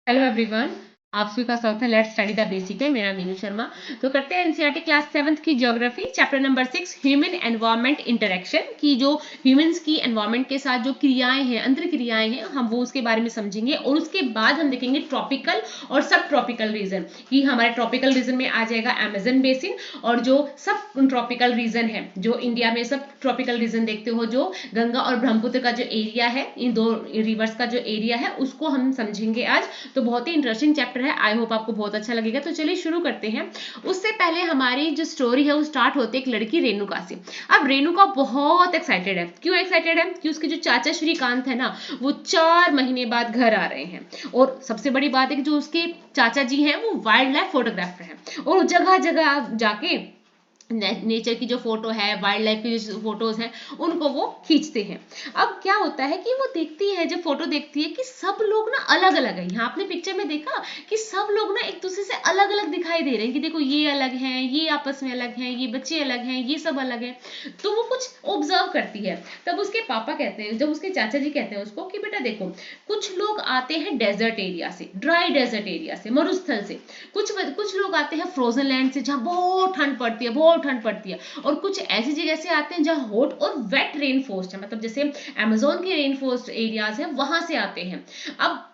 Hello everyone, आप सभी का स्वागत है लेट्स स्टडी द बेसिक में। मेरा मीनू शर्मा। तो करते हैं एनसीईआरटी क्लास 7th की geography chapter number 6 human environment interaction की जो ह्यूमंस की एनवायरनमेंट के साथ जो क्रियाएं हैं, अंतर क्रियाएं हैं, हम वो उसके बारे में समझेंगे। और उसके बाद हम देखेंगे ट्रॉपिकल और सब ट्रॉपिकल रीजन कि हमारे ट्रॉपिकल रीजन में आ जाएगा अमेजन बेसिन, और जो सब ट्रॉपिकल रीजन है, जो इंडिया में सब ट्रॉपिकल रीजन देखते हो, जो गंगा और ब्रह्मपुत्र का जो एरिया है, इन दो रिवर्स का जो एरिया है, उसको हम समझेंगे आज। तो बहुत ही इंटरेस्टिंग चैप्टर है, आई होप आपको बहुत अच्छा लगेगा। तो चलिए शुरू करते हैं। उससे पहले हमारी जो स्टोरी है वो स्टार्ट होती है एक लड़की रेणुका से। अब रेणुका बहुत एक्साइटेड है। क्यों एक्साइटेड है? कि उसके जो चाचा श्रीकांत है ना, वो 4 महीने बाद घर आ रहे हैं। और सबसे बड़ी बात है कि जो उसके चाचा जी हैं वो वाइल्ड लाइफ फोटोग्राफर हैं, और जगह जगह जाके नेचर की जो फोटो है, वाइल्ड लाइफ की जो फोटोज हैं, उनको वो खींचते हैं। अब क्या होता है कि वो देखती है, जब फोटो देखती है कि सब लोग ना अलग अलग है। यहाँ आपने पिक्चर में देखा कि सब लोग ना एक दूसरे से अलग अलग दिखाई दे रहे हैं, कि देखो ये अलग हैं, ये आपस में अलग हैं, ये बच्चे अलग हैं, ये सब अलग हैं। तो वो कुछ ऑब्जर्व करती है। तब उसके पापा कहते हैं, जब उसके चाचा जी कहते हैं उसको कि बेटा देखो, कुछ लोग आते हैं डेजर्ट एरिया से, ड्राई डेजर्ट एरिया से, मरुस्थल से। कुछ लोग आते हैं फ्रोजन लैंड से, जहाँ बहुत ठंड पड़ती है, बहुत ठंड पड़ती है। और कुछ ऐसी जगह से आते हैं जहाँ हॉट और वेट रेन फोर्स्ट है, मतलब जैसे अमेजोन के रेन फोर्स्ट एरियाज है, वहां से आते हैं। अब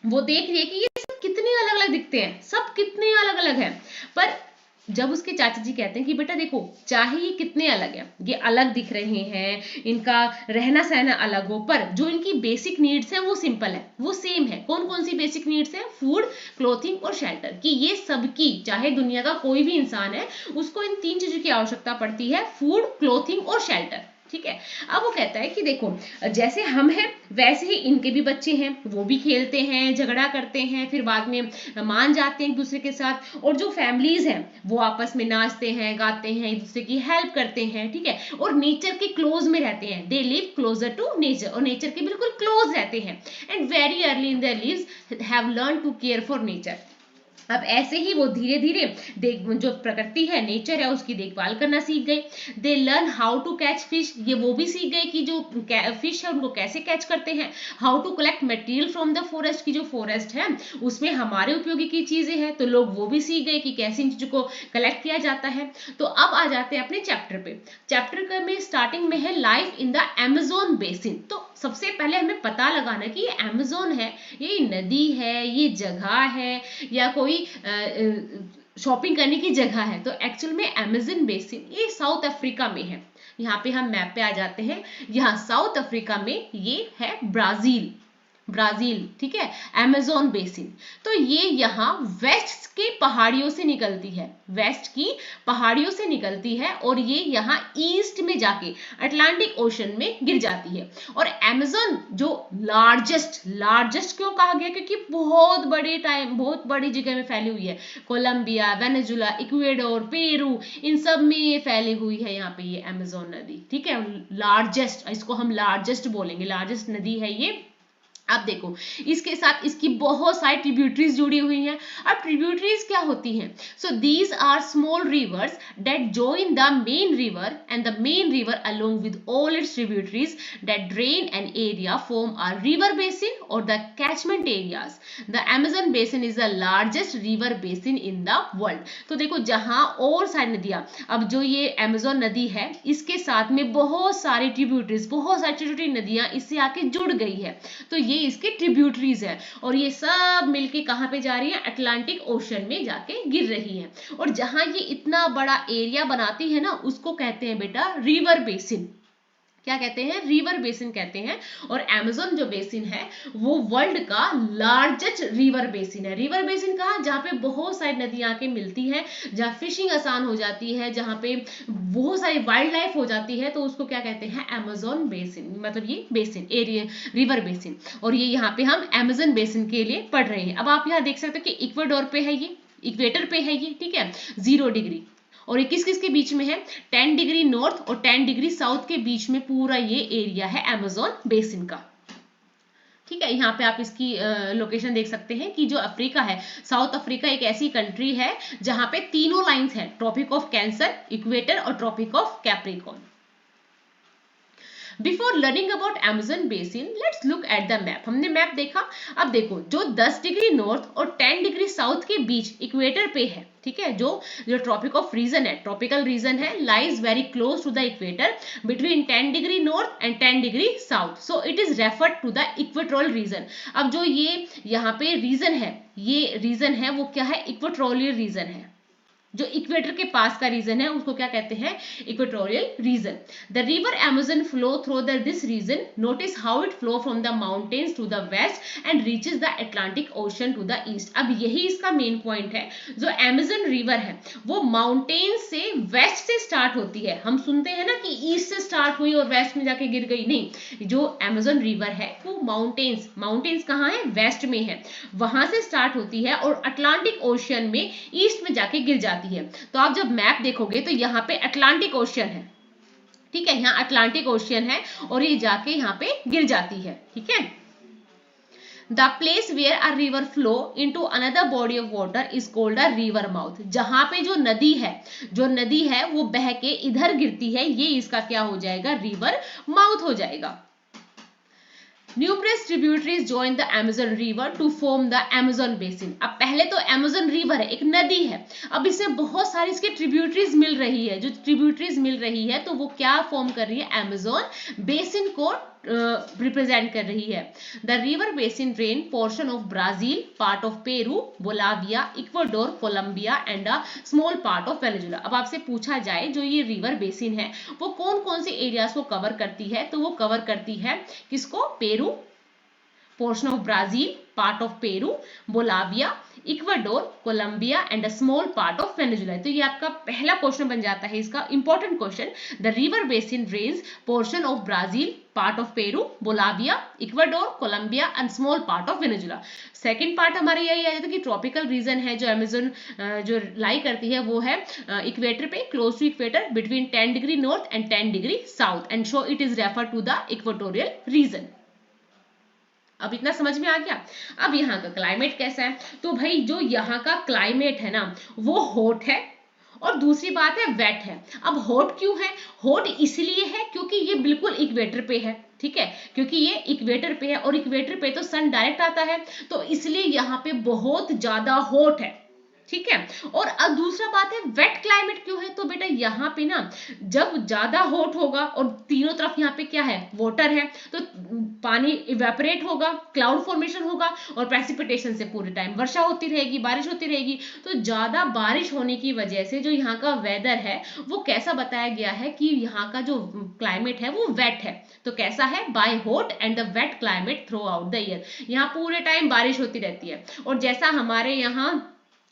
वो देख रही है कि ये सब कितने अलग अलग दिखते हैं, सब कितने अलग अलग हैं। पर जब उसके चाचा जी कहते हैं कि बेटा देखो, चाहे ये कितने अलग हैं, ये अलग दिख रहे हैं, इनका रहना सहना अलग हो, पर जो इनकी बेसिक नीड्स हैं वो सिंपल है, वो सेम है। कौन कौन सी बेसिक नीड्स हैं? फूड, क्लोथिंग और शेल्टर। कि ये सबकी, चाहे दुनिया का कोई भी इंसान है, उसको इन 3 चीजों की आवश्यकता पड़ती है, फूड, क्लोथिंग और शेल्टर। ठीक है। अब वो कहता है कि देखो, जैसे हम हैं वैसे ही इनके भी बच्चे हैं, वो भी खेलते हैं, झगड़ा करते हैं, फिर बाद में मान जाते हैं एक दूसरे के साथ। और जो फैमिलीज हैं वो आपस में नाचते हैं, गाते हैं, एक दूसरे की हेल्प करते हैं। ठीक है। और नेचर के क्लोज में रहते हैं, they live closer to nature, और नेचर के बिल्कुल क्लोज रहते हैं। And very early in their lives have learn to care for nature. अब ऐसे ही वो धीरे धीरे देख, जो प्रकृति है, नेचर है, उसकी देखभाल करना सीख गए। They learn how to catch fish, ये वो भी सीख गए कि जो फिश है उनको कैसे कैच करते हैं। How to collect material from the forest, की जो फॉरेस्ट है उसमें हमारे उपयोगी की चीजें हैं, तो लोग वो भी सीख गए कि कैसे इन चीजों को कलेक्ट किया जाता है। तो अब आ जाते हैं अपने चैप्टर पे। चैप्टर में स्टार्टिंग में है life in the Amazon basin. तो सबसे पहले हमें पता लगाना कि ये अमेजोन है, ये नदी है, ये जगह है, या कोई शॉपिंग करने की जगह है। तो एक्चुअल में अमेजन बेसिन ये साउथ अफ्रीका में है। यहाँ पे हम मैप पे आ जाते हैं। यहाँ साउथ अफ्रीका में ये है ब्राजील, ब्राजील। ठीक है। Amazon basin. तो ये यहाँ वेस्ट के पहाड़ियों से निकलती है, वेस्ट की पहाड़ियों से निकलती है, और ये यहाँ ईस्ट में जाके अटलांटिक ओशन में गिर जाती है। और अमेजोन जो लार्जेस्ट, लार्जेस्ट क्यों कहा गया? क्योंकि बहुत बड़ी जगह में फैली हुई है। कोलंबिया, वेनेजुला, इक्वेडोर, पेरू, इन सब में ये फैली हुई है यहाँ पे ये अमेजोन नदी। ठीक है। लार्जेस्ट, इसको हम लार्जेस्ट बोलेंगे, लार्जेस्ट नदी है ये। अब देखो, इसके साथ इसकी बहुत सारी ट्रिब्यूटरीज जुड़ी हुई हैं। अब ट्रिब्यूटरीज क्या होती हैं? So these are small rivers that join the main river, and the main river along with all its tributaries that drain an area form a river basin और the catchment areas. The Amazon basin is the largest river basin in the world. तो देखो, जहां और सारी नदियां, अब जो ये अमेजोन नदी है, इसके साथ में बहुत सारी ट्रिब्यूटरीज, बहुत सारी छोटी छोटी नदियां इससे आके जुड़ गई है। तो ये इसके ट्रिब्यूटरीज है, और ये सब मिलके कहाँ पे जा रही है? अटलांटिक ओशन में जाके गिर रही है। और जहां ये इतना बड़ा एरिया बनाती है ना, उसको कहते हैं बेटा रिवर बेसिन। क्या कहते हैं? रिवर बेसिन कहते हैं। और अमेजोन जो बेसिन है वो वर्ल्ड का लार्जेस्ट रिवर बेसिन है। रिवर बेसिन कहाँ? जहाँ पे बहुत सारी नदियां आके मिलती हैं, जहाँ फिशिंग आसान हो जाती है, जहाँ पे बहुत सारी वाइल्ड लाइफ हो जाती है, तो उसको क्या कहते हैं? Amazon basin. मतलब ये बेसिन एरिया, रिवर बेसिन। और ये यहाँ पे हम अमेजोन बेसिन के लिए पढ़ रहे हैं। अब आप यहाँ देख सकते हो कि इक्वेडोर पे है ये, इक्वेटर पे है ये। ठीक है। 0 डिग्री। और ये किस किस के बीच में है? 10 डिग्री नॉर्थ और 10 डिग्री साउथ के बीच में पूरा ये एरिया है अमेजोन बेसिन का। ठीक है। यहाँ पे आप इसकी लोकेशन देख सकते हैं कि जो अफ्रीका है, साउथ अफ्रीका एक ऐसी कंट्री है जहां पे तीनों लाइंस है, ट्रॉपिक ऑफ कैंसर, इक्वेटर और Tropic of Capricorn. Before learning about Amazon basin let's look at the map. हमने मैप देखा, अब देखो जो 10 डिग्री नॉर्थ और 10 डिग्री साउथ के बीच इक्वेटर पे है, ठीक है, जो ट्रॉपिक ऑफ रीजन है, ट्रॉपिकल रीजन है, lies very close to the equator between 10 degree north and 10 degree south, so it is referred to the equatorial region. अब जो ये यहाँ पे रीजन है, ये रीजन है वो क्या है, इक्वेटोरियल रीजन है। जो इक्वेटर के पास का रीजन है उसको क्या कहते हैं, equatorial region. The river Amazon flow through this region, notice how it flow from the mountains to the west and reaches the Atlantic Ocean to the east. अब यही इसका मेन पॉइंट है, जो अमेजन रिवर है वो mountains से waste से start होती है। हम सुनते हैं ना कि ईस्ट से स्टार्ट हुई और वेस्ट में जाके गिर गई, नहीं, जो अमेजन रिवर है वो माउंटेन्स कहाँ है, वेस्ट में है, वहां से स्टार्ट होती है और अटलांटिक ओशन में ईस्ट में जाके गिर जाती है। तो आप जब मैप देखोगे तो यहाँ पे अटलांटिक ओशन है, ठीक है, यहाँ अटलांटिक ओशन है और ये जाके यहाँ पे गिर जाती है, ठीक है। The place where a river flow into another body of water is called a river mouth। जहां पे जो नदी है वो बह के इधर गिरती है, ये इसका क्या हो जाएगा, रिवर माउथ हो जाएगा। Numerous tributaries join the Amazon River to form the Amazon Basin। अब पहले तो Amazon River है, एक नदी है, अब इसमें बहुत सारी इसके ट्रिब्यूटरीज मिल रही है, जो ट्रिब्यूटरीज मिल रही है तो वो क्या फॉर्म कर रही है, Amazon Basin को रिप्रेजेंट कर रही है। The river basin drain portion of Brazil, part of Peru, Bolivia, Ecuador, Colombia and a small part of Venezuela. अब आपसे पूछा जाए जो ये रिवर बेसिन है वो कौन कौन से एरियाज को कवर करती है, तो वो कवर करती है किसको, Peru, portion of Brazil, part of Peru, Bolivia, Ecuador, Colombia and a small part of Venezuela. तो ये आपका पहला क्वेश्चन बन जाता है, इसका important question. The river basin drains portion of Brazil, part of Peru, Bolivia, Ecuador, Colombia and small part of Venezuela. Second part हमारे यही आ जाता है कि ट्रॉपिकल रीजन है जो अमेजन जो लाई करती है वो है इक्वेटर पे, close to equator between 10 degree north and 10 degree south and so it is refer to the equatorial region. अब इतना समझ में आ गया। अब यहाँ का क्लाइमेट कैसा है, तो भाई जो यहाँ का क्लाइमेट है ना वो हॉट है और दूसरी बात है वेट है। अब हॉट क्यों है, हॉट इसलिए है क्योंकि ये बिल्कुल इक्वेटर पे है, ठीक है, क्योंकि ये इक्वेटर पे है और इक्वेटर पे तो सन डायरेक्ट आता है, तो इसलिए यहाँ पे बहुत ज्यादा हॉट है, ठीक है। और अब दूसरा बात है वेट क्लाइमेट क्यों है, तो बेटा यहाँ पे ना जब ज्यादा हॉट होगा और तीनों तरफ यहाँ पे क्या है, वाटर है, तो पानी इवेपोरेट होगा, क्लाउड फॉर्मेशन होगा और प्रेसिपिटेशन से पूरे टाइम वर्षा होती रहेगी, बारिश होती रहेगी। तो ज्यादा बारिश होने की वजह से जो यहाँ का वेदर है वो कैसा बताया गया है कि यहाँ का जो क्लाइमेट है वो वेट है। तो कैसा है, by hot and the wet climate throughout the year, यहाँ पूरे टाइम बारिश होती रहती है। और जैसा हमारे यहाँ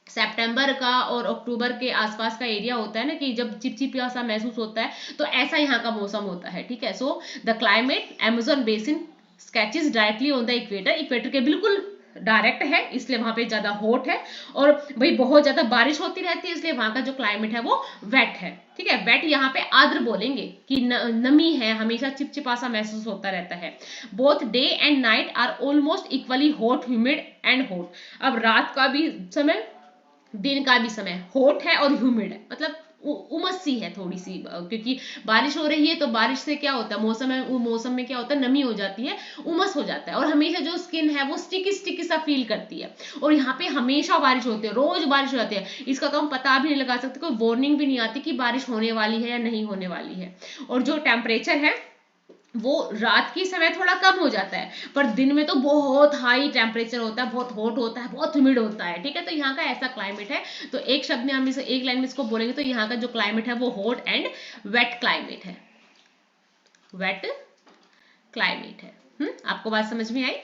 सितंबर का और अक्टूबर के आसपास का एरिया होता है ना कि जब चिपचिपिया सा महसूस होता है, तो ऐसा यहाँ का मौसम होता है, ठीक है। So the climate Amazon basin sketches directly on the equator, equator के बिल्कुल डायरेक्ट है इसलिए वहां पे ज्यादा हॉट है, और भाई बहुत ज्यादा बारिश होती रहती है इसलिए वहां का जो क्लाइमेट है वो वेट है, ठीक है। वेट यहाँ पे आर्द्र बोलेंगे कि नमी है, हमेशा चिपचिपा सा महसूस होता रहता है। Both day and night are almost equally hot, humid and hot. अब रात का भी समय दिन का भी समय हॉट है और ह्यूमिड है, मतलब उमस सी है थोड़ी सी, क्योंकि बारिश हो रही है तो बारिश से क्या होता है, मौसम में क्या होता है, नमी हो जाती है, उमस हो जाता है और हमेशा जो स्किन है वो स्टिकी सा फील करती है। और यहाँ पे हमेशा बारिश होती है, रोज बारिश हो जाती है, इसका तो हम पता भी नहीं लगा सकते, कोई वार्निंग भी नहीं आती कि बारिश होने वाली है या नहीं होने वाली है। और जो टेम्परेचर है वो रात की समय थोड़ा कम हो जाता है, पर दिन में तो बहुत हाई टेम्परेचर होता है, बहुत हॉट होता है, बहुत ह्यूमिड होता है, ठीक है। तो यहाँ का ऐसा क्लाइमेट है। तो एक शब्द में हम इसे एक लाइन में इसको बोलेंगे तो यहाँ का जो क्लाइमेट है वो हॉट एंड वेट क्लाइमेट है, वेट क्लाइमेट है। आपको बात समझ में आई।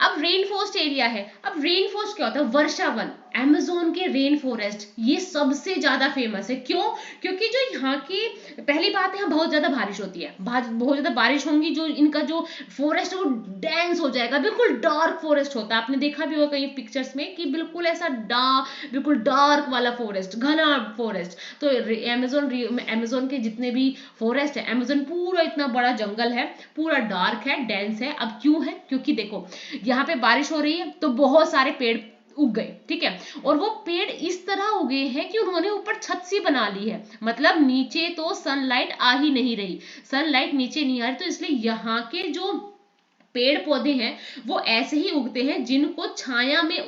अब रेन फॉरेस्ट एरिया है। अब रेन फॉरेस्ट क्या होता है, वर्षा वन, अमेजोन के रेन फॉरेस्ट ये सबसे ज्यादा फेमस है। क्यों, क्योंकि जो यहाँ की पहली बात है बहुत ज्यादा बारिश होती है, बहुत ज्यादा बारिश होंगी, जो इनका जो फॉरेस्ट है वो डेंस हो जाएगा, बिल्कुल डार्क फॉरेस्ट होता है। आपने देखा भी होगा कई पिक्चर्स में कि बिल्कुल ऐसा बिल्कुल डार्क वाला फॉरेस्ट, घना फॉरेस्ट। तो अमेजोन के जितने भी फॉरेस्ट है, अमेजोन पूरा इतना बड़ा जंगल है, पूरा डार्क है, डेंस है। अब क्यों है, क्योंकि देखो यहाँ पे बारिश हो रही है तो बहुत सारे पेड़ उग गए, ठीक है। और वो पेड़ इस तरह उगे हैं कि उन्होंने ऊपर छत सी बना ली है, मतलब नीचे तो सनलाइट आ ही नहीं रही, सनलाइट नीचे नहीं आ रही, तो इसलिए यहाँ के जो पेड़ पौधे हैं वो ऐसे ही उगते हैं जिनको छाया में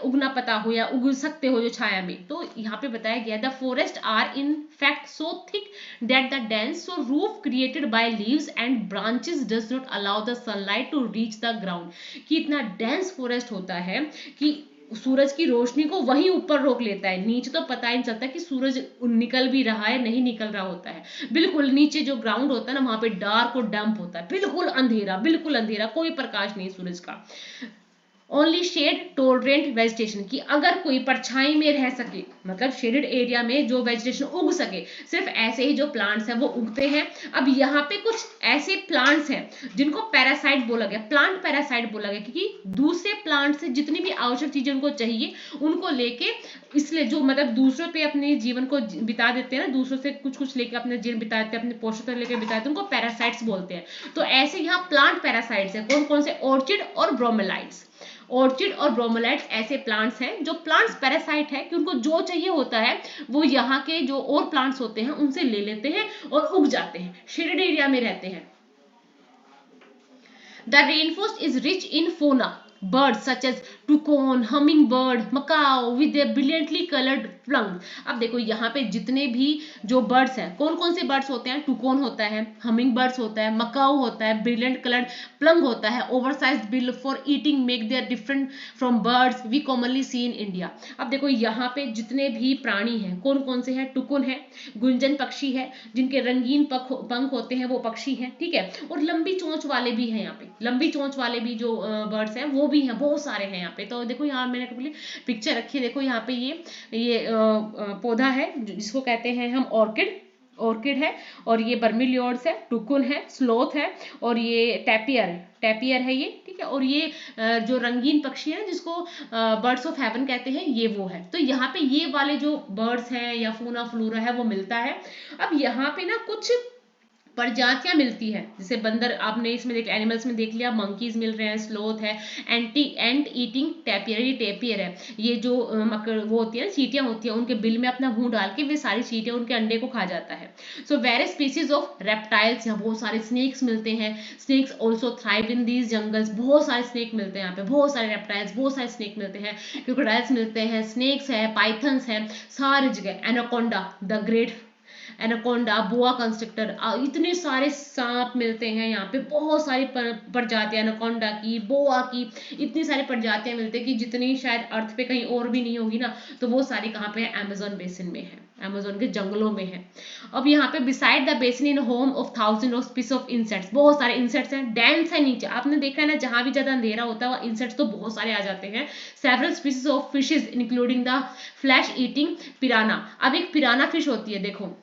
उगना पता हो या उग सकते हो जो छाया में। तो यहाँ पे बताया गया the forest are in fact so thick that the dense so roof created by leaves and branches does not allow the sunlight to reach the ground, कि इतना डेंस फॉरेस्ट होता है कि सूरज की रोशनी को वहीं ऊपर रोक लेता है, नीचे तो पता ही नहीं चलता कि सूरज निकल भी रहा है नहीं निकल रहा होता है। बिल्कुल नीचे जो ग्राउंड होता है ना वहां पे डार्क और डंप होता है, बिल्कुल अंधेरा, कोई प्रकाश नहीं सूरज का। ओनली शेड टोलरेंट वेजिटेशन, की अगर कोई परछाई में रह सके, मतलब शेडेड एरिया में जो वेजिटेशन उग सके, सिर्फ ऐसे ही जो प्लांट्स हैं वो उगते हैं। अब यहाँ पे कुछ ऐसे प्लांट्स हैं जिनको पैरासाइट बोला गया, प्लांट पैरासाइट बोला गया, क्योंकि दूसरे प्लांट से जितनी भी आवश्यक चीजें उनको चाहिए उनको लेके, इसलिए जो मतलब दूसरों पे अपने जीवन को बिता देते हैं ना, दूसरों से कुछ कुछ लेके अपने जीवन बिताते हैं, अपने पोषक लेके बिताते हैं, उनको पैरासाइट्स बोलते हैं। तो ऐसे यहाँ प्लांट पैरासाइट्स है, कौन कौन से, ऑर्चिड और ब्रोमेलाइट्स। ऑर्चिड और ब्रोमेलाइट्स ऐसे प्लांट्स हैं जो प्लांट्स पैरासाइट है कि उनको जो चाहिए होता है वो यहाँ के जो और प्लांट्स होते हैं उनसे ले लेते हैं और उग जाते हैं, शेडेड एरिया में रहते हैं। The rainforest is rich in fauna, birds such as toucan, hummingbird, macaw with their brilliantly colored plumage। अब देखो यहाँ पे जितने भी जो बर्ड्स हैं, कौन कौन से बर्ड्स होते हैं, टुकोन होता है, हमिंग बर्ड्स होता है, मकाओ होता है, ब्रिलियंट कलर्ड प्लंग होता है, oversized bill for eating make their different from birds we commonly see in India. अब देखो यहाँ पे जितने भी प्राणी हैं कौन कौन से हैं, टुकुन है, गुंजन पक्षी है, जिनके रंगीन पंख होते हैं वो पक्षी हैं, ठीक है। और लंबी चोंच वाले भी हैं, यहाँ पे लंबी चोंच वाले भी जो बर्ड्स हैं वो भी हैं, बहुत सारे हैं यहाँ पे। तो देखो यहाँ मैंने कभी पिक्चर रखी है, देखो यहाँ पे ये पौधा है जिसको कहते हैं हम ऑर्किड है, और ये बर्मिलियोड्स है, टुकुन है, स्लोथ है, और ये टैपियर है ये, ठीक है। और ये जो रंगीन पक्षी है जिसको बर्ड्स ऑफ हेवन कहते हैं, ये वो है। तो यहाँ पे ये वाले जो बर्ड्स हैं या फूना फ्लोरा है वो मिलता है। अब यहाँ पे ना कुछ प्रजातियां मिलती है, जैसे बंदर आपने इसमें देख एनिमल्स में देख लिया, मंकीज मिल रहे हैं, स्लोथ है, एंट ईटिंग टैपियर, ये टैपियर है, ये जो मकर वो होती है ना, चींटियां होती है, उनके बिल में अपना मुंह डाल के वे सारी चींटियां उनके अंडे को खा जाता है। So various species of reptiles, यहाँ बहुत सारे स्नेक्स मिलते हैं, snakes also thrive in these jungles, बहुत सारे स्नेक मिलते हैं यहाँ पे, बहुत सारे रेप्टाइल्स, बहुत सारे स्नेक मिलते हैं, क्रोकोडाइल्स मिलते हैं, स्नेक्स है, पाइथन्स है, सारी जगह, anaconda the great anaconda, boa constructor, इतने सारे सांप मिलते हैं यहाँ पे, बहुत सारी प्रजातियां एनाकोंडा की, बोआ की, इतनी सारी प्रजातियां मिलती है कि जितनी शायद अर्थ पे कहीं और भी नहीं होगी ना, तो वो सारी कहाँ पे है, अमेजोन बेसिन में है, अमेजोन के जंगलों में है। अब यहाँ पे beside the basin in home of thousand of species of insects, बहुत सारे इंसेक्ट्स हैं, डेंस है नीचे, आपने देखा है ना जहां भी ज्यादा अंधेरा होता है वहां इंसेक्ट्स तो बहुत सारे आ जाते हैं। Several species of fishes including the flesh eating पिराना। अब एक पिराना फिश होती है, देखो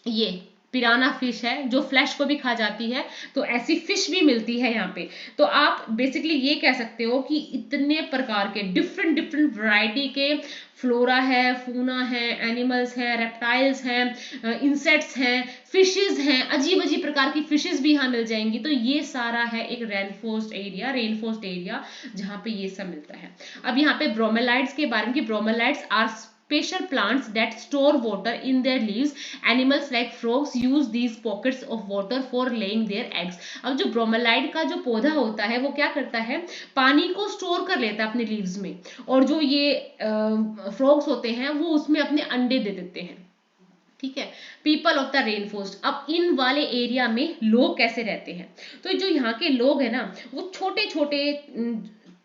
ये पिराना फिश है जो फ्लैश को भी खा जाती है, तो ऐसी फिश भी मिलती है यहाँ पे। तो आप बेसिकली ये कह सकते हो कि इतने प्रकार के डिफरेंट वैरायटी के फ्लोरा है, फूना है, एनिमल्स हैं, रेप्टाइल्स हैं, इंसेक्ट्स हैं, फिशेज हैं, अजीब अजीब प्रकार की फिशेज भी यहाँ मिल जाएंगी। तो ये सारा है एक रेनफोर्स्ट एरिया जहाँ पे ये सब मिलता है। अब यहाँ पे ब्रोमेलाइड्स के बारे में, ब्रोमेलाइड्स are special plants that store water in their leaves. Animals like frogs use these pockets of water for laying their eggs. अब जो ब्रोमेलाइड का जो पौधा होता है वो क्या करता है, पानी को स्टोर कर लेता है अपने लीव्स में, और जो ये फ्रॉग्स होते हैं वो उसमें अपने अंडे दे देते हैं, ठीक है। People of the rain forest, अब इन वाले एरिया में लोग कैसे रहते हैं, तो जो यहाँ के लोग हैं ना वो छोटे छोटे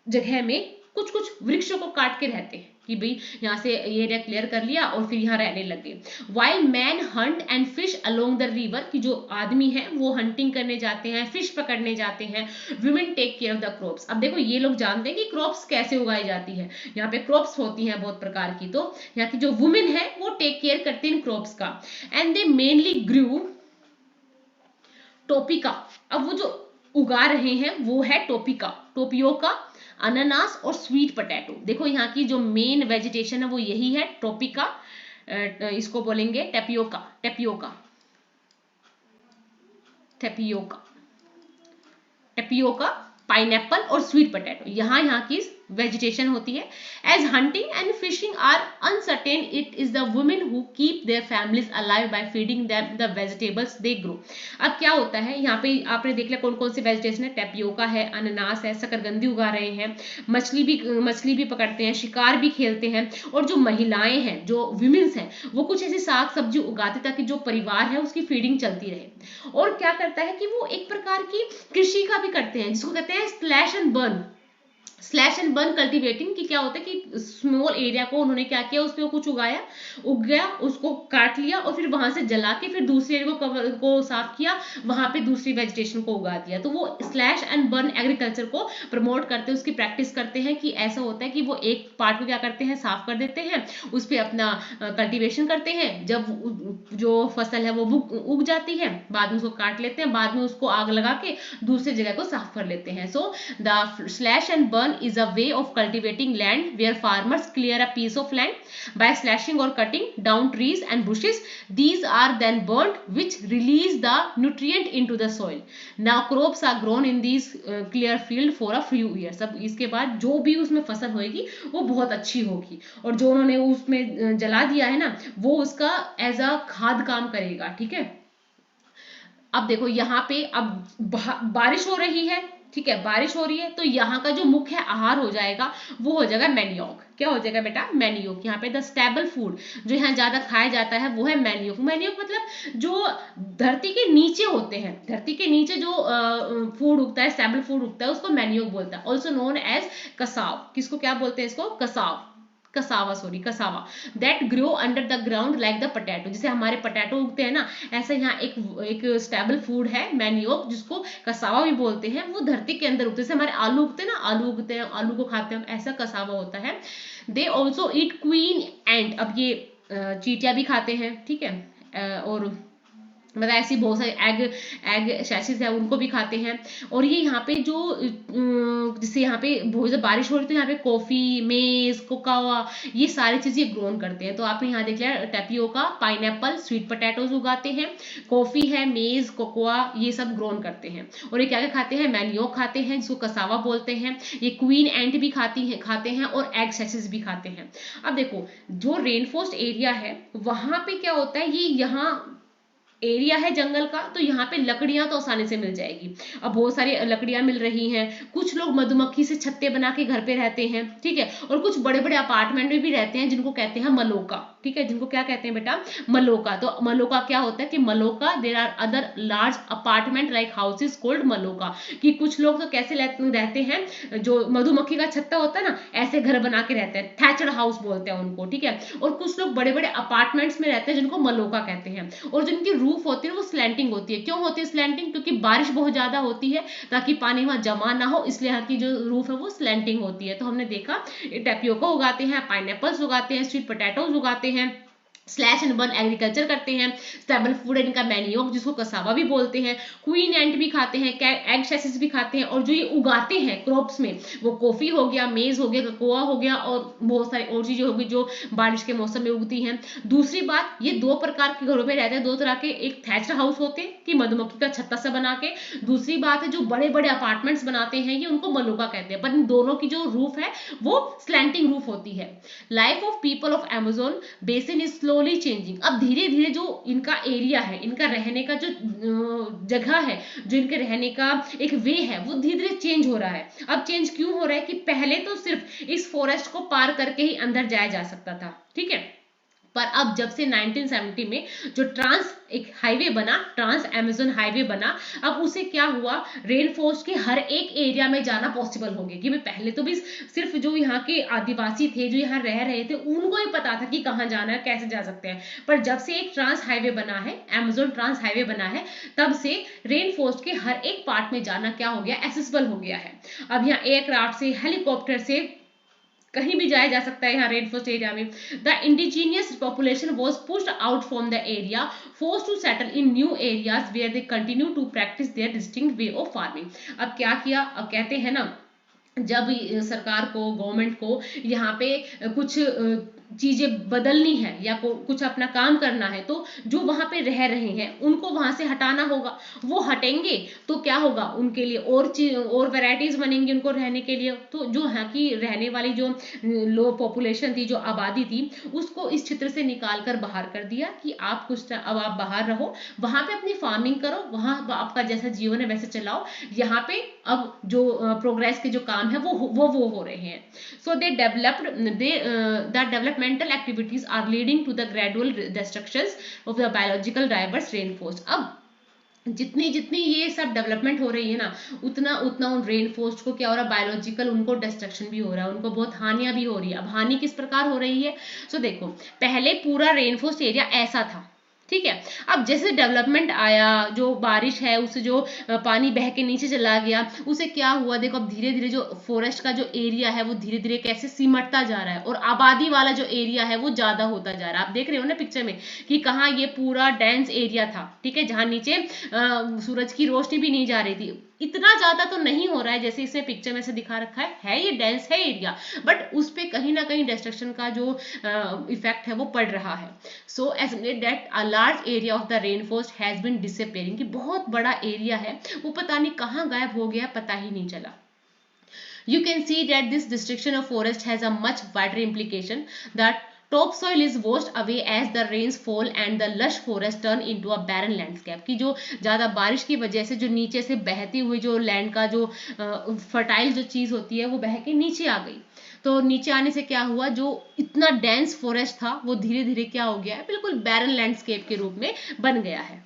जगह में कुछ कुछ वृक्षों को काट के रहते हैं, कि भाई यहाँ से एरिया क्लियर कर लिया और फिर यहाँ रहने लगे। While man Hunt and fish along the river, कि जो आदमी है वो हंटिंग करने जाते हैं, फिश पकड़ने जाते हैं। Women take care of the crops, अब देखो ये लोग जानते हैं कि क्रॉप्स कैसे उगाई जाती है, यहाँ पे क्रॉप्स होती हैं बहुत प्रकार की, तो यहाँ की जो वुमेन है वो टेक केयर करती हैं क्रॉप्स का। एंड दे मेनली ग्रू टोपिका, अब वो जो उगा रहे हैं वो है टोपियोका, अनानास और स्वीट पोटैटो। देखो यहाँ की जो मेन वेजिटेशन है वो यही है, टोपिका, इसको बोलेंगे टेपियोका, पाइनएप्पल और स्वीट पोटैटो, यहाँ की वेजिटेशन होती है। As hunting and fishing are uncertain, it is the women who keep their families alive by feeding them the vegetables they grow. अब क्या होता है यहाँ पे आपने देख लिया कौन कौन से वेजिटेशन है, टेपियोका है, अनानास है, शकरकंदी उगा रहे हैं, मछली भी पकड़ते हैं, शिकार भी खेलते हैं, और जो महिलाएं हैं, जो विमेन्स हैं, वो कुछ ऐसे साग सब्जी उगाते ताकि जो परिवार है उसकी फीडिंग चलती रहे। और क्या करता है कि वो एक प्रकार की कृषि का भी करते हैं जिसको कहते हैं स्लैश एंड बर्न कल्टीवेटिंग। कि क्या होता है कि स्मॉल एरिया को उन्होंने क्या किया, उसमें कुछ उग गया, उसको काट लिया और फिर वहां से जला के फिर दूसरे एरिया को साफ किया, वहां पे दूसरी वेजिटेशन को उगा दिया। तो वो स्लैश एंड बर्न एग्रीकल्चर को प्रमोट करते हैं, उसकी प्रैक्टिस करते हैं कि ऐसा होता है कि वो एक पार्ट को क्या करते हैं, साफ कर देते हैं, उस पर अपना कल्टीवेशन करते हैं, जब जो फसल है वो उग जाती है, बाद में उसको काट लेते हैं, बाद में उसको आग लगा के दूसरी जगह को साफ कर लेते हैं। So the slash and burn is a way of cultivating land where farmers clear a piece of land by slashing or cutting down trees and bushes. These are then burnt, which release the nutrient into the soil. Now crops are grown in these clear field for a few years. अब इसके बाद जो भी उसमें फसल होगी वो बहुत अच्छी होगी, और जो उन्होंने उसमें जला दिया है ना, वो उसका एज अ खाद काम करेगा। ठीक है, अब देखो यहाँ पे अब बारिश हो रही है, ठीक है, बारिश हो रही है, तो यहाँ का जो मुख्य आहार हो जाएगा वो हो जाएगा मैन्योक। क्या हो जाएगा बेटा, मैन्योक। यहाँ पे द स्टेबल फूड जो यहाँ ज्यादा खाया जाता है वो है मैन्योक। मैन्योक मतलब जो धरती के नीचे होते हैं, धरती के नीचे जो फूड उगता है, स्टेबल फूड उगता है, उसको मैन्योक बोलता है। Also known as cassava. किसको क्या बोलते हैं, इसको cassava that grow under the ground like the potato. जैसे हमारे पोटैटो उगते हैं ना, ऐसा यहाँ एक स्टेबल फूड है मैन्योक, जिसको कसावा भी बोलते हैं। वो धरती के अंदर उगते हैं, जैसे हमारे आलू उगते हैं ना, आलू उगते हैं, आलू को खाते हैं, ऐसा कसावा होता है। They also eat queen and, अब ये चींटियां भी खाते हैं, ठीक है, और मतलब ऐसी बहुत सारे एग शैसेस है उनको भी खाते हैं। और ये यहाँ पे जो जैसे यहाँ पे बहुत ज़्यादा बारिश हो रही है तो यहाँ पे कॉफी, मेज, कोकावा, ये सारी चीजें ग्रोन करते हैं। तो आपने यहाँ देख लिया टेपियोका, पाइनएप्पल, स्वीट पोटैटोज उगाते हैं, कॉफी है, मेज, कोकोआ, ये सब ग्रोन करते हैं। और ये क्या क्या खाते हैं, मैन्योक खाते हैं जिसको कसावा बोलते हैं, ये क्वीन एंट भी खाते हैं और एग शैसेस भी खाते हैं। अब देखो जो रेनफोर्स्ट एरिया है वहां पे क्या होता है, ये यहाँ एरिया है जंगल का, तो यहाँ पे लकड़ियां तो आसानी से मिल जाएगी। अब बहुत सारी लकड़ियां मिल रही हैं, कुछ लोग मधुमक्खी से छत्ते बना के घर पे रहते हैं, ठीक है, और कुछ बड़े बड़े अपार्टमेंट में भी रहते हैं जिनको कहते हैं मलोका। ठीक है, जिनको क्या कहते हैं बेटा, मलोका। तो मलोका क्या होता है कि maloca there are other large apartment like houses called maloca. कि कुछ लोग तो कैसे रहते हैं, जो मधुमक्खी का छत्ता होता है ना, ऐसे घर बना के रहते हैं, थैचड हाउस बोलते हैं उनको, ठीक है। और कुछ लोग बड़े बड़े अपार्टमेंट्स में रहते हैं जिनको मलोका कहते हैं, और जिनकी रूफ होती है वो स्लैंटिंग होती है। क्यों होती है स्लैंटिंग, क्योंकि बारिश बहुत ज्यादा होती है, ताकि पानी वहां जमा ना हो, इसलिए यहाँ की जो रूफ है वो स्लैंटिंग होती है। तो हमने देखा टेपियोका उगाते हैं, पाइनएप्पल्स उगाते हैं, स्वीट पोटैटोज उगाते हैं, स्लैश एंड बर्न एग्रीकल्चर करते हैं, स्टेबल फूड इनका मैन्योक जिसको कसावा भी बोलते हैं, क्वीन एंट भी खाते हैं, एग शैसेस भी खाते हैं, और जो ये उगाते हैं क्रॉप्स में वो कॉफी हो गया, मेज हो गया, कोकोआ हो गया, और बहुत सारी और चीजें होगी जो बारिश के मौसम में उगती हैं। दूसरी बात, ये दो प्रकार के घरों में रहते हैं, दो तरह के, एक थैच्ड हाउस होते हैं कि मधुमक्खी का छत्ता सा बना के, दूसरी बात है जो बड़े बड़े अपार्टमेंट्स बनाते हैं ये उनको मलोका कहते हैं, पर इन दोनों की जो रूफ है वो स्लैंटिंग रूफ होती है। Life of people of Amazon basin is slowly changing. अब धीरे धीरे जो इनका एरिया है, इनका रहने का जो जगह है, जो इनके रहने का एक वे है, वो धीरे धीरे चेंज हो रहा है। अब चेंज क्यों हो रहा है कि पहले तो सिर्फ इस फॉरेस्ट को पार करके ही अंदर जाया जा सकता था, ठीक है, पर अब जब से 1970 में जो एक हाईवे बना, ट्रांस अमेज़न हाईवे बना, अब उसे क्या हुआ, रेन फॉरेस्ट के हर एक एरिया में जाना पॉसिबल हो गया। कि पहले तो भी सिर्फ जो यहाँ के आदिवासी थे, जो यहाँ रह रहे थे, उनको ही पता था कि कहाँ जाना है, कैसे जा सकते हैं, पर जब से एक ट्रांस हाईवे बना है, अमेज़न ट्रांस हाईवे बना है, तब से रेन फॉरेस्ट के हर एक पार्ट में जाना क्या हो गया, एक्सेसिबल हो गया है। अब यहाँ एयरक्राफ्ट से, हेलीकॉप्टर से कहीं भी जाया जा सकता है यहाँ रेन फॉरेस्ट एरिया में। The indigenous population was pushed out from the area, forced to settle in new areas where they continue to practise their distinct way of farming. अब क्या किया, अब कहते हैं ना, जब सरकार को, गवर्नमेंट को यहाँ पे कुछ चीजें बदलनी है या कुछ अपना काम करना है, तो जो वहां पे रह रहे हैं उनको वहां से हटाना होगा। वो हटेंगे तो क्या होगा, उनके लिए और वैरायटीज बनेंगी उनको रहने के लिए। तो जो यहाँ की रहने वाली जो लो पॉपुलेशन थी, जो आबादी थी, उसको इस क्षेत्र से निकाल कर बाहर कर दिया कि आप कुछ अब आप बाहर रहो, वहां पे अपनी फार्मिंग करो, वहां आपका जैसा जीवन है वैसे चलाओ। यहाँ पे अब जो प्रोग्रेस के जो काम है वो हो रहे हैं। So they developed the developmental activities are leading to the gradual destructions of the biological diverse rainforest। अब जितनी जितनी ये सब डेवलपमेंट हो रही है ना, उतना उतना उन रेन फोरेस्ट को क्या हो रहा है, बायोलॉजिकल उनको डिस्ट्रक्शन भी हो रहा है, उनको बहुत हानियां भी हो रही है। अब हानि किस प्रकार हो रही है, सो देखो पहले पूरा रेन फोरेस्ट एरिया ऐसा था, ठीक है। अब जैसे डेवलपमेंट आया, जो बारिश है उससे जो पानी बह के नीचे चला गया, उसे क्या हुआ, देखो अब धीरे धीरे जो फॉरेस्ट का जो एरिया है वो धीरे धीरे कैसे सिमटता जा रहा है, और आबादी वाला जो एरिया है वो ज्यादा होता जा रहा है। आप देख रहे हो ना पिक्चर में कि कहाँ ये पूरा डेंस एरिया था, ठीक है, जहां नीचे सूरज की रोशनी भी नहीं जा रही थी। इतना ज्यादा तो नहीं हो रहा है जैसे इसमें पिक्चर में से दिखा रखा है ये डेंस है एरिया, बट उस पे कहीं ना कहीं डिस्ट्रक्शन का जो इफेक्ट है वो पड़ रहा है। So estimate that a large area of the rain forest has been disappearing, कि बहुत बड़ा एरिया है वो पता नहीं कहाँ गायब हो गया, पता ही नहीं चला। You can see that this destruction of forest has a much wider implication, that topsoil is washed away as the rains fall and the lush forest turn into a barren landscape। कि जो ज़्यादा बारिश की वजह से जो नीचे से बहती हुई जो लैंड का जो फर्टाइल जो चीज़ होती है वो बह के नीचे आ गई। तो नीचे आने से क्या हुआ, जो इतना डेंस फॉरेस्ट था वो धीरे धीरे क्या हो गया है, बिल्कुल बैरन लैंडस्केप के रूप में बन गया है।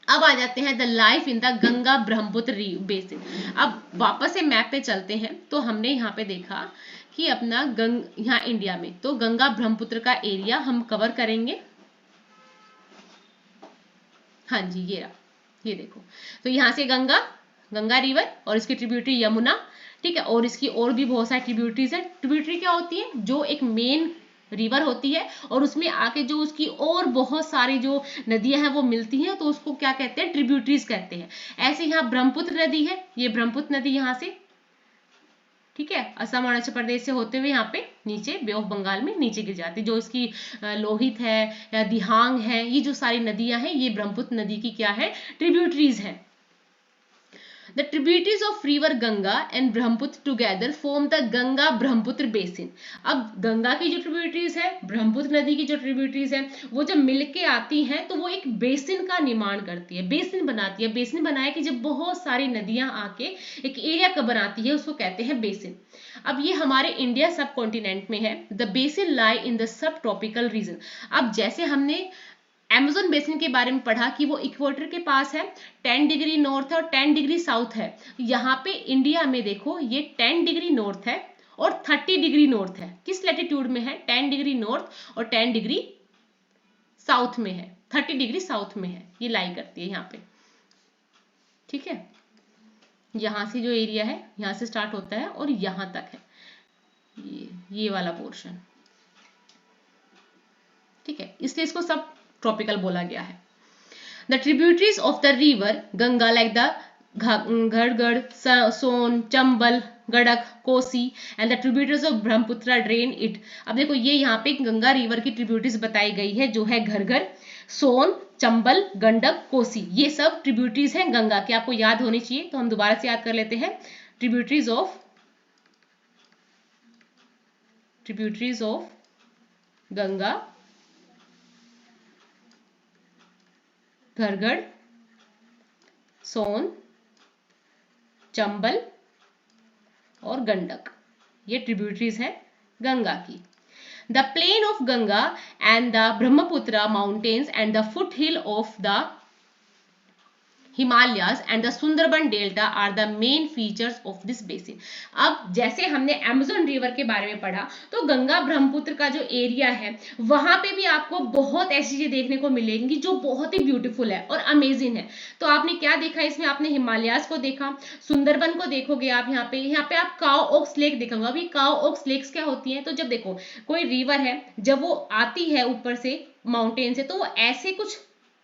अब आ जाते हैं the life in the Ganga Brahmaputra basin. अब वापस से मैप पे चलते हैं, तो हमने यहाँ पे देखा कि अपना यहाँ इंडिया में तो गंगा ब्रह्मपुत्र का एरिया हम कवर करेंगे। हाँ जी, ये रहा, ये देखो, तो यहाँ से गंगा रिवर और इसकी ट्रिब्यूटरी यमुना, ठीक है, और इसकी और भी बहुत सारी ट्रिब्यूटरीज है। ट्रिब्यूटरी क्या होती है, जो एक मेन रिवर होती है और उसमें आके जो उसकी और बहुत सारी जो नदियां हैं वो मिलती हैं, तो उसको क्या कहते हैं, ट्रिब्यूटरीज कहते हैं। ऐसे यहाँ ब्रह्मपुत्र नदी है, ये ब्रह्मपुत्र नदी यहाँ से, ठीक है, असम अरुणाचल प्रदेश से होते हुए यहाँ पे नीचे बे ऑफ बंगाल में नीचे गिर जाती है। जो इसकी लोहित है या दिहांग है, ये जो सारी नदियां हैं ये ब्रह्मपुत्र नदी की क्या है, ट्रिब्यूटरीज हैं। The tributaries of river Ganga and Brahmaputra together form the Ganga Brahmaputra basin। अब गंगा की जो ट्रिब्यूटरीज है, ब्रह्मपुत्र नदी की जो ट्रिब्यूटरीज है, वो जब मिलके आती हैं तो वो एक बेसिन का निर्माण करती है, बेसिन बनाती है। बेसिन बनाया कि जब बहुत सारी नदियां आके एक एरिया का बनाती है, उसको कहते हैं बेसिन। अब ये हमारे इंडिया सब कॉन्टिनेंट में है। The basin lie in the sub tropical region. अब जैसे हमने अमेज़न बेसिन के बारे में पढ़ा कि वो इक्वेटर के पास है, 10 डिग्री नॉर्थ है और 10 डिग्री साउथ है। यहाँ पे इंडिया में देखो ये 10 डिग्री नॉर्थ है और 30 डिग्री नॉर्थ है। किस लैटिट्यूड में है, 10 डिग्री नॉर्थ और 10 डिग्री साउथ में है, 30 डिग्री साउथ में है, ये लाई करती है यहाँ पे, ठीक है। यहाँ से जो एरिया है यहाँ से स्टार्ट होता है और यहाँ तक है, ये वाला पोर्शन, ठीक है, इसलिए इसको सब ट्रॉपिकल बोला गया है। The tributaries of the river Ganga like the घड़गड़, Son, Chambal, Gandak, Kosi and the tributaries of Brahmaputra drain it. अब देखो ये यहाँ पे गंगा रिवर की ट्रिब्यूटरीज बताई गई है, जो है घड़गड़, सोन, चंबल, गंडक, कोसी, ये सब ट्रिब्यूटरीज हैं गंगा की। आपको याद होनी चाहिए, तो हम दोबारा से याद कर लेते हैं। ट्रिब्यूटरीज ऑफ गंगा, घड़गड़, सोन, चंबल और गंडक, ये ट्रिब्यूटरीज हैं गंगा की। The plain of Ganga and the Brahmaputra mountains and the foot hill of the Himalayas and the Sundarban delta are the main features of this basin. अब जैसे हमने अमेज़न रिवर के बारे में पढ़ा, तो गंगा ब्रह्मपुत्र का जो एरिया है वहां पे भी आपको बहुत ऐसी चीजें देखने को मिलेंगी जो बहुत ही ब्यूटीफुल है और अमेजिंग है। तो आपने क्या देखा इसमें, आपने हिमालयाज को देखा, सुंदरबन को देखोगे आप, यहाँ पे आप काओ ओक्स लेक देखोगे। अभी काओ ओक्स लेक्स क्या होती है, तो जब देखो कोई रिवर है, जब वो आती है ऊपर से माउंटेन से, तो वो ऐसे कुछ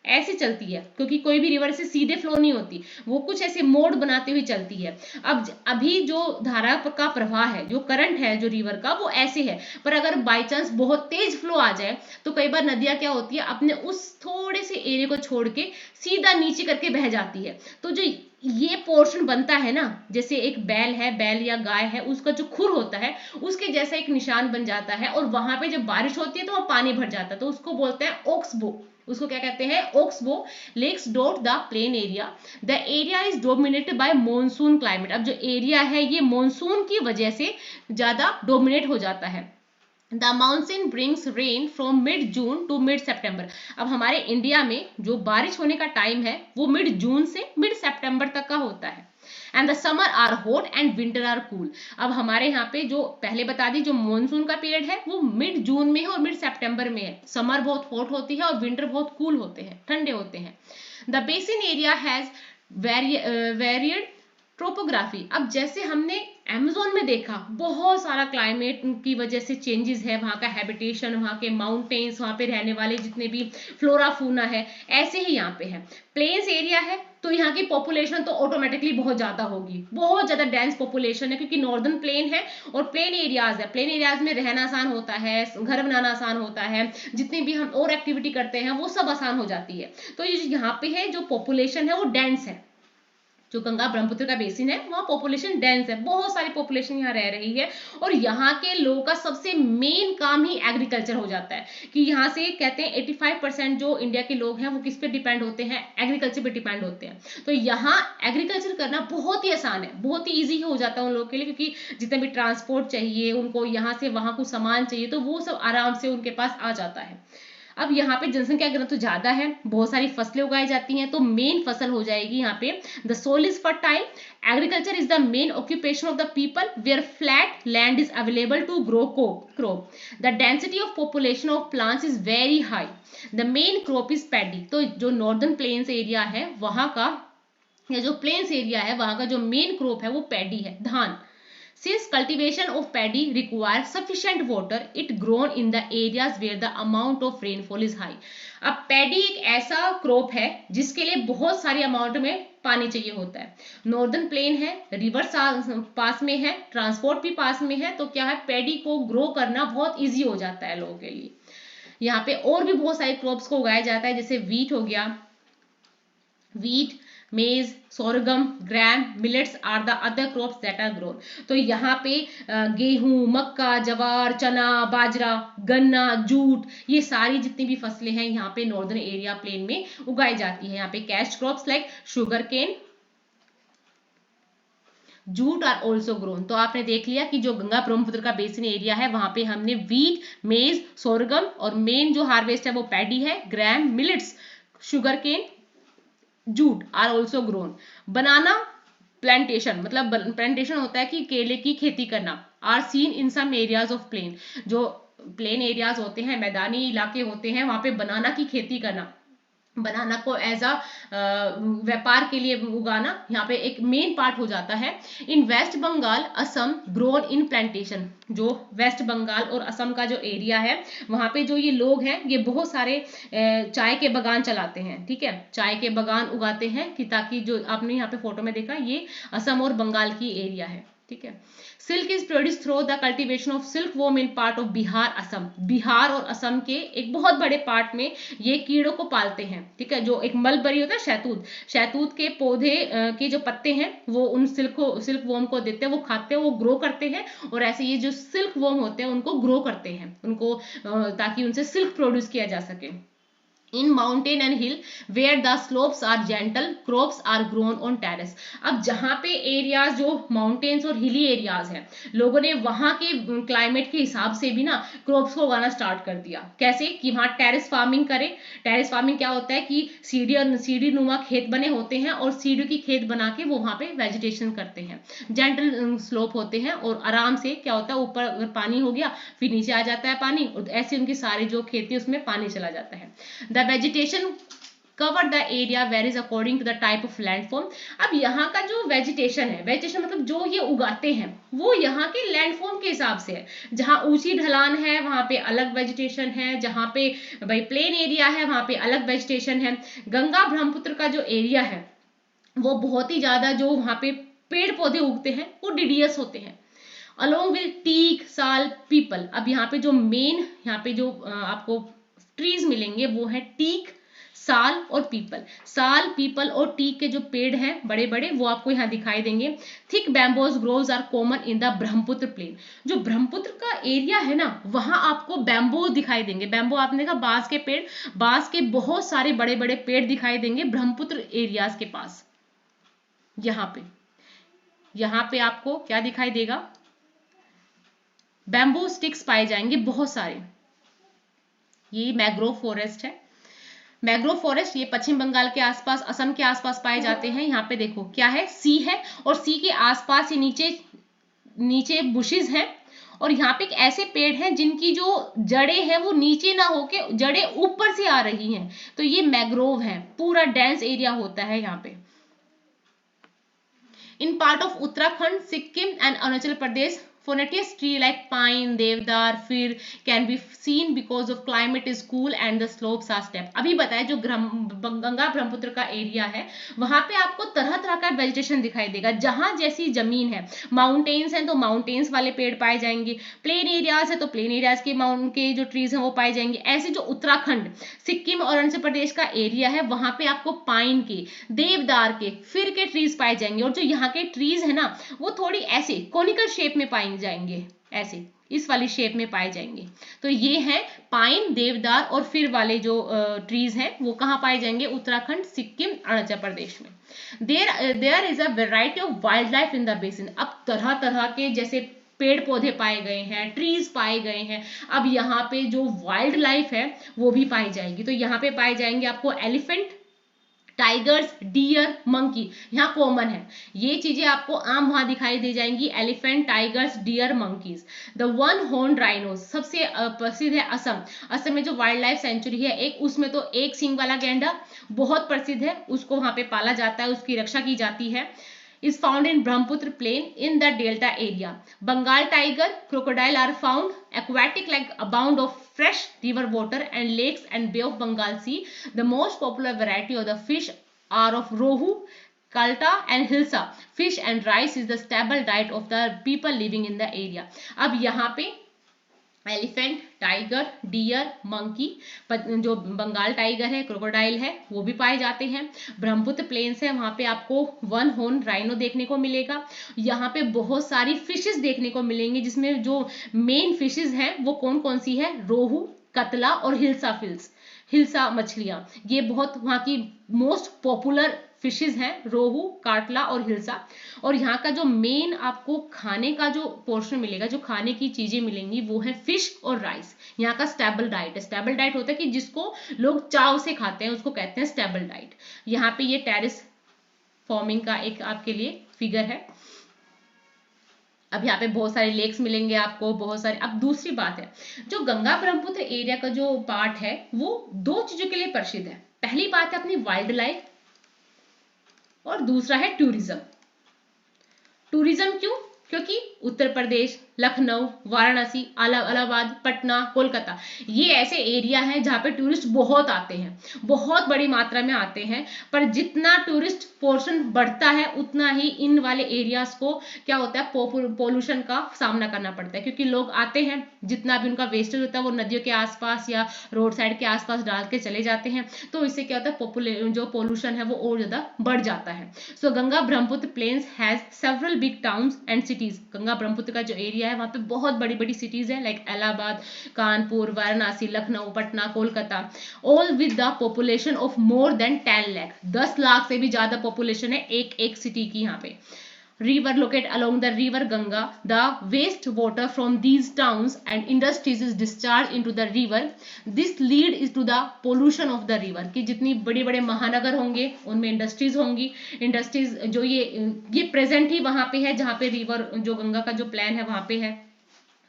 ऐसे चलती है, क्योंकि कोई भी रिवर से सीधे फ्लो नहीं होती, वो कुछ ऐसे मोड बनाते हुए चलती है। अब अभी जो धारा का प्रवाह है, जो करंट है जो रिवर का, वो ऐसे है, पर अगर बाई चांस बहुत तेज फ्लो आ जाए तो कई बार नदियां क्या होती है, अपने उस थोड़े से एरिया को छोड़ के सीधा नीचे करके बह जाती है। तो जो ये पोर्शन बनता है ना, जैसे एक बैल है, बैल या गाय है, उसका जो खुर होता है उसके जैसा एक निशान बन जाता है, और वहां पे जब बारिश होती है तो वहां पानी भर जाता है, तो उसको बोलते हैं ओक्सबो। उसको क्या कहते हैं, oxbow. Lakes dot the plain area, the area is dominated by monsoon climate. अब जो एरिया है ये मॉनसून की वजह से ज्यादा डोमिनेट हो जाता है। The monsoon brings rain from mid June to mid September. अब हमारे इंडिया में जो बारिश होने का टाइम है वो मिड जून से मिड सेप्टेम्बर तक का होता है। And the summer are hot and winter are cool. अब हमारे यहाँ पे जो पहले बता दी, जो मानसून का पीरियड है वो मिड जून में है और मिड सेप्टेम्बर में है। समर बहुत हॉट होती है और विंटर बहुत कूल होते हैं, ठंडे होते हैं। The basin area has varied topography. अब जैसे हमने अमेज़न में देखा, बहुत सारा क्लाइमेट की वजह से चेंजेस है, वहाँ का हैबिटेशन, वहाँ के माउंटेन्स, वहाँ पे रहने वाले जितने भी फ्लोरा फूना है, ऐसे ही यहाँ पे है। प्लेन्स एरिया है तो यहाँ की पॉपुलेशन तो ऑटोमेटिकली बहुत ज्यादा होगी, बहुत ज्यादा डेंस पॉपुलेशन है, क्योंकि नॉर्दर्न प्लेन है और प्लेन एरियाज है। प्लेन एरियाज में रहना आसान होता है, घर बनाना आसान होता है, जितनी भी हम और एक्टिविटी करते हैं वो सब आसान हो जाती है। तो ये यहाँ पे है जो पॉपुलेशन है वो डेंस है। जो गंगा ब्रह्मपुत्र का बेसिन है वहाँ पॉपुलेशन डेंस है, बहुत सारी पॉपुलेशन यहाँ रह रही है, और यहाँ के लोगों का सबसे मेन काम ही एग्रीकल्चर हो जाता है। कि यहाँ से कहते हैं 85% जो इंडिया के लोग हैं वो किस पे डिपेंड होते हैं, एग्रीकल्चर पे डिपेंड होते हैं। तो यहाँ एग्रीकल्चर करना बहुत ही आसान है, बहुत ही ईजी हो जाता है उन लोगों के लिए, क्योंकि जितने भी ट्रांसपोर्ट चाहिए उनको, यहाँ से वहाँ कुछ सामान चाहिए, तो वो सब आराम से उनके पास आ जाता है। अब यहाँ पे जनसंख्या घनत्व ज्यादा है, बहुत सारी फसलें उगाई जाती हैं, तो मेन फसल हो जाएगी यहाँ पे the soil is fertile. Agriculture is the main occupation of the people where flat land is available to grow crop. The density of population of plants is very high. The main crop is paddy. तो जो northern plains area है वहां का, या जो plains area है वहां का जो मेन क्रॉप है वो पैडी है, धान। Since cultivation of paddy requires sufficient water, it grown in the areas where the amount of rainfall is high. अब पैडी एक ऐसा क्रॉप है जिसके लिए बहुत सारी अमाउंट में पानी चाहिए होता है। नॉर्दर्न प्लेन है, रिवर पास में है, ट्रांसपोर्ट भी पास में है, तो क्या है, पैडी को ग्रो करना बहुत इजी हो जाता है लोगों के लिए। यहाँ पे और भी बहुत सारे क्रॉप्स को उगाया जाता है, जैसे वीट हो गया, wheat, maize, sorghum, gram, millets are the other crops that are grown. तो यहाँ पे गेहूं, मक्का, जवार, चना, बाजरा, गन्ना, जूट, ये सारी जितनी भी फसलें हैं यहाँ पे नॉर्दर्न एरिया प्लेन में उगाई जाती है। यहाँ पे cash crops like sugar cane, jute are also grown. तो आपने देख लिया कि जो गंगा ब्रह्मपुत्र का बेसिन एरिया है वहां पे हमने वीट, मेज, सोरगम, और मेन जो हार्वेस्ट है वो पैडी है, gram, millets, sugar cane, jute are also grown. Banana plantation, मतलब प्लांटेशन होता है कि केले की खेती करना, are seen in some areas of plain. जो प्लेन एरियाज होते हैं, मैदानी इलाके होते हैं, वहां पे बनाना की खेती करना, बनाना को एज अ व्यापार के लिए उगाना यहाँ पे एक मेन पार्ट हो जाता है। In West Bengal, Assam, grown in plantation. जो वेस्ट बंगाल और असम का जो एरिया है वहाँ पे जो ये लोग हैं ये बहुत सारे चाय के बागान चलाते हैं, ठीक है, चाय के बागान उगाते हैं, कि ताकि जो आपने यहाँ पे फोटो में देखा ये असम और बंगाल की एरिया है, ठीक है। Silk is produce through the cultivation of silk worm in part of Bihar, Assam. Bihar और असम के एक बहुत बड़े पार्ट में ये कीड़ों को पालते हैं, ठीक है। जो एक मलबरी होता है, शहतूत, शहतूत के पौधे के जो पत्ते हैं वो उन सिल्क वॉर्म को देते हैं, वो खाते हैं, वो ग्रो करते हैं, और ऐसे ये जो सिल्क वॉर्म होते हैं उनको ग्रो करते हैं, उनको ताकि उनसे सिल्क प्रोड्यूस किया जा सके। In mountain and hill where the slopes are gentle, crops are grown on terrace. अब जहाँ पे एरियाज जो माउंटेन्स और हिली एरियाज हैं, लोगों ने वहां के क्लाइमेट के हिसाब से भी ना क्रॉप्स को उगाना स्टार्ट कर दिया। कैसे कि वहां टेरेस फार्मिंग करें। टेरेस फार्मिंग क्या होता है कि सीढ़ी नुमा खेत बने होते हैं, और सीढ़ी की खेत बना के वो वहां पे वेजिटेशन करते हैं। जेंटल स्लोप होते हैं, और आराम से क्या होता है, ऊपर अगर पानी हो गया फिर नीचे आ जाता है पानी, और ऐसे उनकी सारी जो खेती उसमें पानी चला जाता है। The vegetation cover the area varies according to the type of landform. अब यहाँ का जो वेजिटेशन है, वेजिटेशन मतलब जो ये उगाते हैं, वो यहाँ के लैंडफॉर्म के हिसाब से है। जहाँ ऊंची ढलान है वहां पे अलग वेजिटेशन है, जहाँ पे भाई प्लेन एरिया है वहां पे अलग वेजिटेशन है। गंगा ब्रह्मपुत्र का जो एरिया है वो बहुत ही ज्यादा जो वहां पे पेड़ पौधे उगते हैं वो डिडियस होते हैं, अलोंग विद टीक, साल, पीपल। अब यहाँ पे जो मेन यहाँ पे जो आपको ट्रीज मिलेंगे वो है टीक, साल और पीपल। साल, पीपल और टीक के जो पेड़ हैं बड़े बड़े वो आपको यहाँ दिखाई देंगे। Thick bamboos groves are common in the Brahmaputra plain. जो ब्रह्मपुत्र का एरिया है ना वहां आपको बैम्बो दिखाई देंगे। बैम्बो आपने देखा बांस के पेड़, बांस के बहुत सारे बड़े बड़े पेड़ दिखाई देंगे ब्रह्मपुत्र एरियाज के पास। यहाँ पे आपको क्या दिखाई देगा, बैम्बू स्टिक्स पाए जाएंगे बहुत सारे। ये मैग्रोव फॉरेस्ट है। मैग्रोव फॉरेस्ट ये पश्चिम बंगाल के आसपास, असम के आसपास पाए जाते हैं। यहाँ पे देखो क्या है, सी है और सी के आसपास ही नीचे नीचे बुशेस हैं और यहाँ पे एक ऐसे पेड़ हैं जिनकी जो जड़ें हैं वो नीचे ना होके जड़ें ऊपर से आ रही हैं, तो ये मैग्रोव है। पूरा डेंस एरिया होता है यहाँ पे। In part of Uttarakhand, Sikkim and Arunachal Pradesh, Phoneteous tree like pine, devdar, fir can be seen because of climate is cool and the slopes are steep. अभी बताया जो गंगा ब्रह्मपुत्र का एरिया है वहां पे आपको तरह तरह का वेजिटेशन दिखाई देगा। जहां जैसी जमीन है, माउंटेन्स हैं तो माउंटेन्स वाले पेड़ पाए जाएंगे, प्लेन एरियाज है तो प्लेन एरियाज के माउंट के जो ट्रीज हैं वो पाए जाएंगे। ऐसे जो उत्तराखंड, सिक्किम और अरुणाचल प्रदेश का एरिया है वहां पे आपको पाइन के, देवदार के, फिर के ट्रीज पाए जाएंगे। और जो यहाँ के ट्रीज है ना वो थोड़ी ऐसे कोनिकल शेप में पाए जाएंगे, ऐसे इस वाली शेप में पाए जाएंगे। तो ये है पाइन, देवदार और फिर वाले जो ट्रीज हैं वो कहाँ पाए जाएंगे, उत्तराखंड, सिक्किम, अरुणाचल प्रदेश में। There is a variety of wild life in the basin. अब तरह तरह के जैसे पेड़ पौधे पाए गए हैं, ट्रीज पाए गए हैं, अब यहाँ पे जो वाइल्ड लाइफ है वो भी पाई जाएगी। तो यहाँ पे पाए जाएंगे आपको एलिफेंट, टाइगर्स, डियर, मंकी, यहाँ कॉमन है। ये चीजें आपको आम वहां दिखाई दे जाएंगी, elephant, tigers, deer, monkeys. The one horn rhinos सबसे प्रसिद्ध है असम। असम में जो वाइल्ड लाइफ सेंचुरी है एक, उसमें तो एक सींग वाला गैंडा बहुत प्रसिद्ध है, उसको वहां पे पाला जाता है, उसकी रक्षा की जाती है। is found in Brahmaputra plain in the delta area. Bengal tiger, crocodile are found aquatic like abound of fresh river water and lakes and Bay of Bengal Sea. The most popular variety of the fish are of rohu, kalta and hilsa. Fish and rice is the staple diet of the people living in the area. अब यहाँ पे elephant, tiger, dear, monkey, जो Bengal tiger है, crocodile है वो भी पाए जाते हैं। ब्रह्मपुत्र प्लेन्स है वहां पे आपको वन हॉर्न राइनो देखने को मिलेगा। यहाँ पे बहुत सारी फिशेस देखने को मिलेंगी जिसमें जो मेन फिशेस हैं वो कौन कौन सी है, रोहू, कतला और हिल्सा मछलियां। ये बहुत वहां की मोस्ट पॉपुलर फिशेज हैं, रोहू, काटला और हिल्सा। और यहाँ का जो मेन आपको खाने का जो पोर्शन मिलेगा, जो खाने की चीजें मिलेंगी वो है फिश और राइस। यहाँ का स्टेबल डाइट है। स्टेबल डाइट होता है कि जिसको लोग चाव से खाते हैं उसको कहते हैं स्टेबल डाइट। यहाँ पे ये टेरेस फॉर्मिंग का एक आपके लिए फिगर है। अब यहाँ पे बहुत सारे लेक्स मिलेंगे आपको, बहुत सारे। अब दूसरी बात है, जो गंगा ब्रह्मपुत्र एरिया का जो पार्ट है वो दो चीजों के लिए प्रसिद्ध है। पहली बात है अपनी वाइल्ड लाइफ और दूसरा है टूरिज्म। टूरिज्म क्यों? क्योंकि उत्तर प्रदेश, लखनऊ, वाराणसी, इलाहाबाद, पटना, कोलकाता ये ऐसे एरिया हैं जहाँ पे टूरिस्ट बहुत आते हैं, बहुत बड़ी मात्रा में आते हैं। पर जितना टूरिस्ट पोर्शन बढ़ता है उतना ही इन वाले एरियाज को क्या होता है, पोल्यूशन का सामना करना पड़ता है। क्योंकि लोग आते हैं, जितना भी उनका वेस्टेज होता है वो नदियों के आसपास या रोड साइड के आसपास डाल के चले जाते हैं। तो इससे क्या होता है, जो पोल्यूशन है वो और ज्यादा बढ़ जाता है। So Ganga Brahmaputra plains has several big towns and cities. Ganga Brahmaputra का जो एरिया है वहां पे बहुत बड़ी बड़ी सिटीज है, like Allahabad, Kanpur, Varanasi, Lucknow, Patna, Kolkata, all with the population of more than 10 lakh. 10 lakh से भी ज्यादा पॉपुलेशन है एक एक सिटी की यहाँ पे। River located along the river Ganga. The waste water from these towns and industries is discharged into the river. This lead to the pollution of the river. कि जितनी बड़े बड़े महानगर होंगे उनमें इंडस्ट्रीज होंगी। इंडस्ट्रीज जो ये प्रेजेंट ही वहां पे है जहाँ पे रिवर, जो गंगा का जो प्लान है वहां पे है।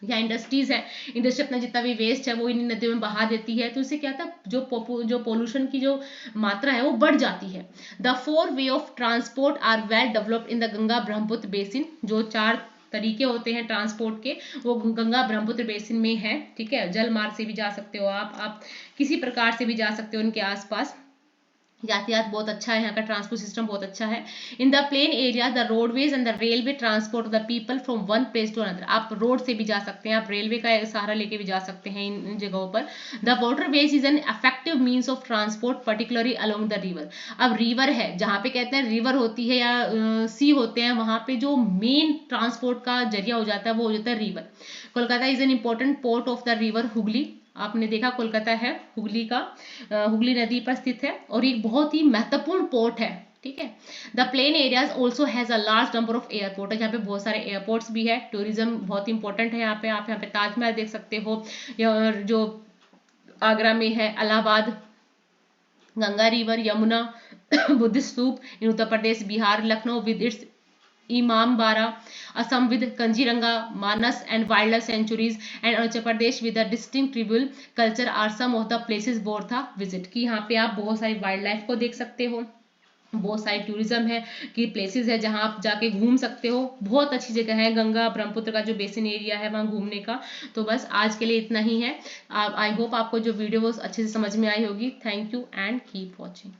या इंडस्ट्रीज है, इंडस्ट्री अपना जितना भी वेस्ट है वो इन नदियों में बहा देती है, तो इससे क्या था, जो पोल्यूशन की जो मात्रा है वो बढ़ जाती है। The 4 way of transport are well developed in the Ganga Brahmaputra basin, जो 4 तरीके होते हैं ट्रांसपोर्ट के वो गंगा ब्रह्मपुत्र बेसिन में है, ठीक है। जल मार्ग से भी जा सकते हो आप किसी प्रकार से भी जा सकते हो उनके आसपास, यातायात बहुत अच्छा है, यहाँ का ट्रांसपोर्ट सिस्टम बहुत अच्छा है। In the plain area the roadways and the railway transport the people from one place to another, आप रोड से भी जा सकते हैं, आप रेलवे का सहारा लेके भी जा सकते हैं इन जगहों पर। The waterways is an effective means of transport particularly along the river, अब रिवर है जहाँ पे कहते हैं रिवर होती है या सी होते हैं, वहां पे जो मेन ट्रांसपोर्ट का जरिया हो जाता है वो हो जाता है river. Kolkata is an important port of the river Hooghly, आपने देखा कोलकाता है हुगली का, हुगली नदी पर स्थित है और एक बहुत ही महत्वपूर्ण पोर्ट है, ठीक है। The plain areas also has a large number of airport है, जहाँ पे बहुत सारे एयरपोर्ट्स भी है, टूरिज्म बहुत इंपॉर्टेंट है यहाँ पे, आप यहाँ पे ताजमहल देख सकते हो, जो आगरा में है Allahabad, Ganga river, Yamuna, Buddhist stupa in Uttar Pradesh, Bihar, Lucknow with its Imambara, Assam with Kaziranga, Manas and wild life sanctuaries and Arunachal Pradesh with the distinct tribal culture are some of the places worth a visit, कि यहाँ पे आप बहुत सारी वाइल्ड लाइफ को देख सकते हो, बहुत सारी टूरिज्म है कि प्लेसेस है जहाँ आप जाके घूम सकते हो, बहुत अच्छी जगह है गंगा ब्रह्मपुत्र का जो बेसिन एरिया है वहाँ घूमने का। तो बस आज के लिए इतना ही है, आई होप आपको जो वीडियो वो अच्छे से समझ में आई होगी। Thank you and keep watching.